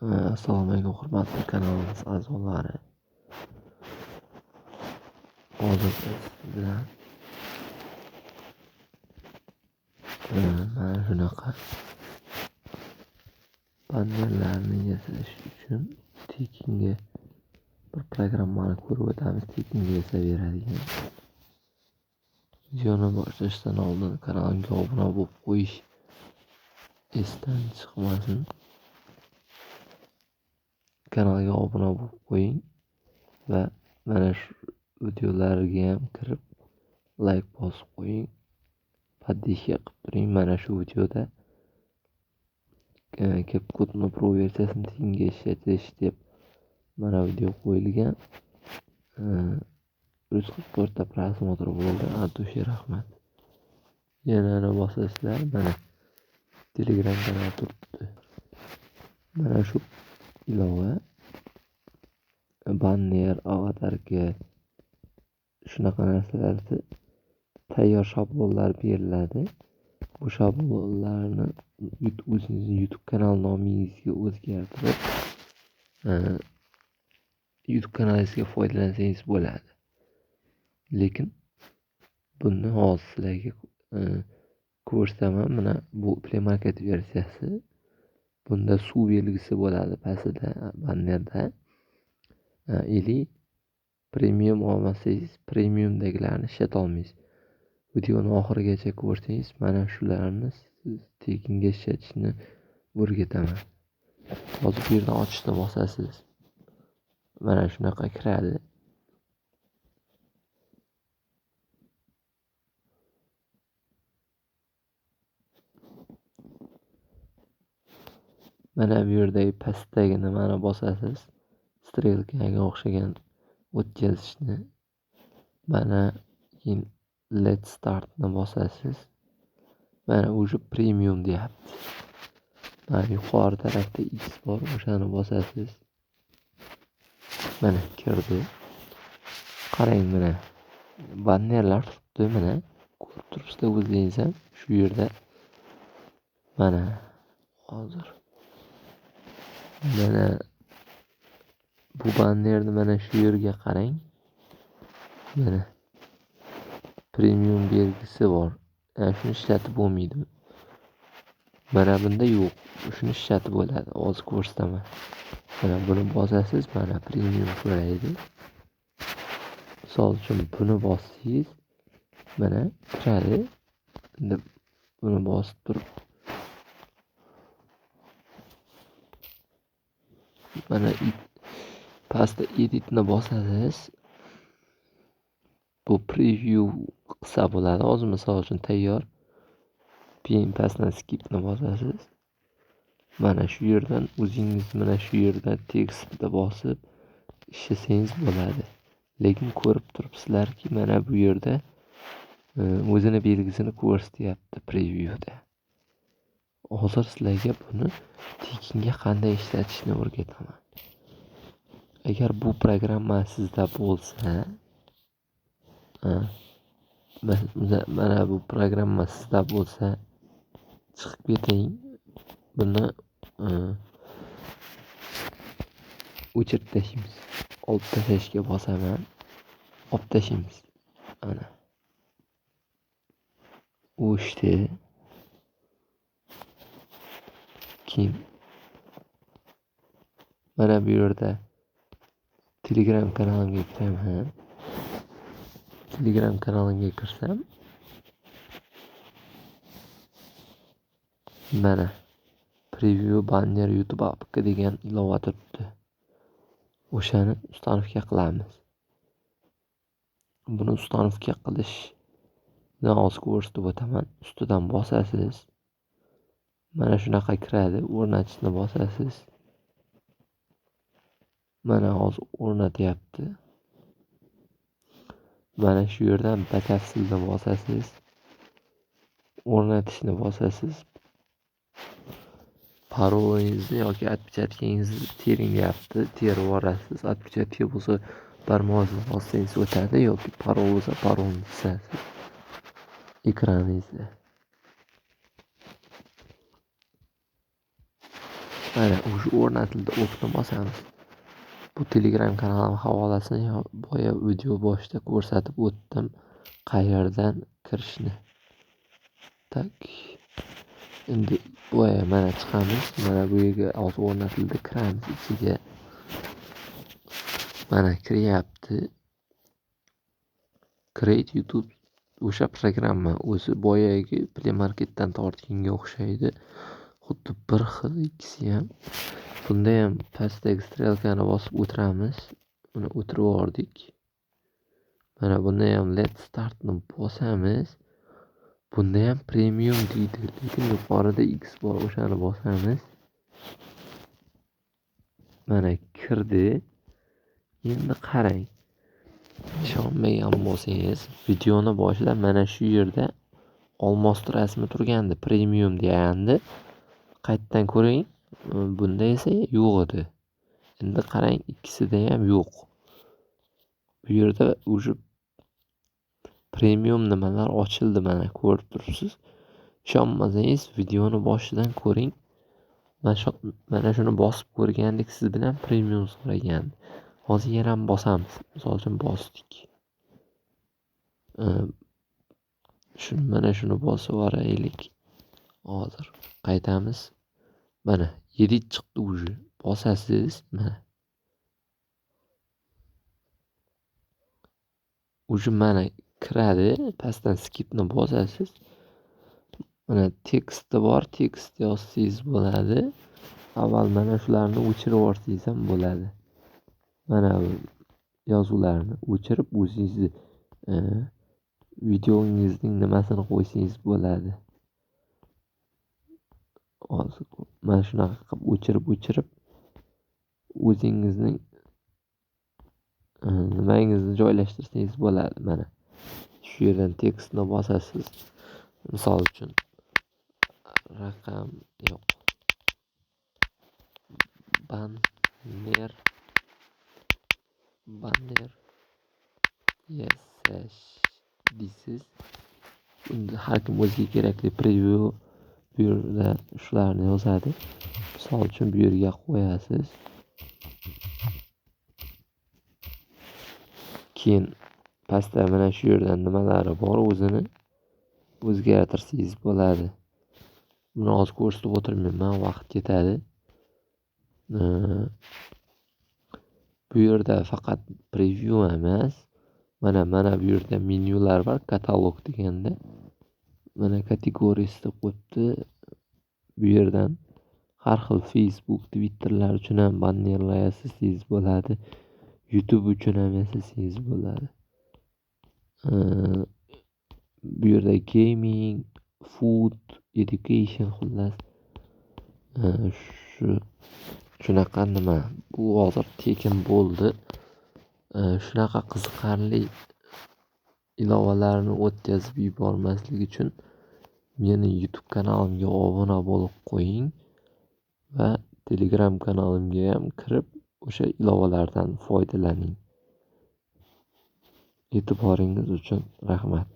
Assalomu alaykum hurmatli kanalimiz a'zolari. Hozir biz bilan mana shunaqa bannerlarni yasash uchun tekinga bir programmani ko'rib o'tamiz. Tekinga yasaveradigan. Videoni boshlashdan oldin kanalimga obuna bo'lib qo'yish esdan chiqmasin. Kanalga obuna bo'lib qo'ying va mana shu videolarga ham kirib like bosib qo'ying. Подписка qilib turing. Mana shu videoda CapCut'ni Pro versiyasini tekinga ishlatish deb mana video qo'yilgan. 144 ta prosmotr bo'ldi. Atusha rahmat. Yana bosasizlar mana Telegram kanal turibdi. Mana shu ilova banner, avatarka shunaqa narsalarni tayyor shablonlar beriladi. Bu shablonlarni o'zingizning YouTube kanal nomingizga o'zgartirib YouTube kanalingizga foydalansangiz bo'ladi. Lekin buni hozir sizlarga ko'rsataman. Mana bu premarket versiyasi. Bunda suv belgisi bo'ladi pastida bannerda. Ili premium olmasangiz premiumdagilarni ishlata olmaysiz. Videoni oxirigacha ko'rsangiz mana shularni siz tekinga ishlatishni o'rgataman. Hozir bu yerdan ochishni bosasiz. Mana shunaqa kiradi. Mana bu yerdagi pastdagi nimani bosasiz. Strelkaga o'xshagan o'tkazishni. Mana keyin Let's Start'ni bosasiz. Mana уже premium deyapti. Mana yuqori tarafda X bor, o'shani bosasiz. Mana kirdi. Qarang mana bannerlar turibdi mana. Ko'rib turibsizlar o'zingiz ham shu yerda. Mana hozir mana bu bannerni mana shu yerga qarang. Mana premium belgisi bor. Shuni ishlatib bo'lmaydi. Mana bunda yo'q. Shuni ishlatib bo'ladi. Hozir ko'rsataman. Mana buni bosasiz, mana premium so'raydi. Misol uchun buni bossangiz mana kiradi. Endi buni bosib turib mana pastda editni bosasiz. Bu preview qilsa bo'ladi. Hozir misol uchun tayyor. Keyin pastdan skipni bosasiz. Mana shu yerdan o'zingiz mana shu yerdan tekstni bosib ishlasangiz bo'ladi. Lekin ko'rib turibsizlarki, mana bu yerda o'zini belgisini ko'rsatyapti previewda. Hozir sizlarga buni tekinga qanday ishlatishni o'rgataman. Agar bu programma sizda bo'lsa, mana bu programma sizda bo'lsa, chiqib keting. Buni o'chirib tashlaymiz. Olib tashlashga bosaman. Olib tashlaymiz. Mana. O'chdi. Keyin mana bu yerda Telegram kanalimga kiraman. Telegram kanalimga kirsam mana preview banner YouTube appga degan ilova turibdi. O'shani ustanovka qilamiz. Buni ustanovka qilishni hozir ko'rsatib o'taman. Ustidan bosasiz. Mana shunaqa kiradi. O'rnatishni bosasiz. Mana hozir o'rnatyapti. Mana shu yerdan batafsilni bosasiz. O'rnatishni bosasiz. Parolingizni yoki отпечатkangizni teringyapti, terib yuborasiz. Отпечатка bo'lsa barmozni bossangiz o'tadi yoki parol bo'lsa parolni chizasiz ekraningizda. Mana o'sha o'rnatildi o'qni bosamiz. Bu Telegram kanalim havolasini boya video boshida ko'rsatib o'tdim qayerdan kirishni. Tak. Endi boya mana chiqamiz. Mana bu yerga hozir o'rnatildi, kiramiz ichiga. Mana kiryapti. Create YouTube o'sha programma o'zi boyagi Play Marketdan tortganga o'xshaydi. Xuddi bir xil ikkisi ham. Bunda ham pastdagi strelkani bosib o'tiramiz. Buni o'tirib oldik. Mana bunda ham Let's Startni bosamiz. Bunda ham Premium deydi, lekin yuqorida X bor, o'shani bosamiz. Mana kirdi. Endi qarang. Ishonmagan bo'lsangiz, videoni boshida mana shu yerda olmos rasmi turgandi, Premium degandi. Qaytadan ko'ring. Bunda esa yo'q edi. Endi qarang, ikkisida ham yo'q. Bu yerda o'sha Premium nimalar ochildi, mana ko'rib turibsiz. Ishonmasangiz videoni boshidan ko'ring. Mana shuni bosib ko'rgandik, siz bilan Premium so'ragandi. Hozir yana ham bosamiz. Misol uchun bosdik. Mana shuni bosib yuboraylik. Hozir qaytamiz. Mana edit chiqdi уже. Bosasiz, mana. Уже mana kiradi, pastdan skipni bosasiz. Mana teksti bor, tekst yozsangiz bo'ladi. Avval mana shularni o'chirib yuborsangiz ham bo'ladi. Mana yozuvlarni o'chirib o'zingizni videongizning nimasini qo'ysangiz bo'ladi. Hozir mana shunaqa qilib o'chirib o'zingizning nimangizni joylashtirsangiz bo'ladi. Mana shu yerdan tekstni bosasiz. Misol uchun raqam yo'q. Banner yasash deysiz. Unda har kim o'ziga kerakli preview bu yerda shularni yozadi. Misol uchun bu yerga qo'yasiz. Keyin pastda mana shu yerdan nimalari bor, o'zini o'zgartirsangiz bo'ladi. Buni hozir ko'rsatib o'tirmayman, vaqt ketadi. Bu yerda faqat preview emas, mana bu yerda menyular bor, katalog deganda. Mana kategoriyasida qo'yibdi. Bu yerdan har xil Facebook, Twitterlar uchun ham bannerlar yasasangiz bo'ladi. YouTube uchun ham yasasangiz bo'ladi. Bu yerda gaming, food, education xullas. Shunaqa nima. Bu hozir tekin bo'ldi. Shunaqa qiziqarli ilovalarni o'tkazib yubormaslik uchun meni YouTube kanalimga obuna bo'lib qo'ying va Telegram kanalimga ham kirib o'sha ilovalardan foydalaning. E'tiboringiz uchun rahmat.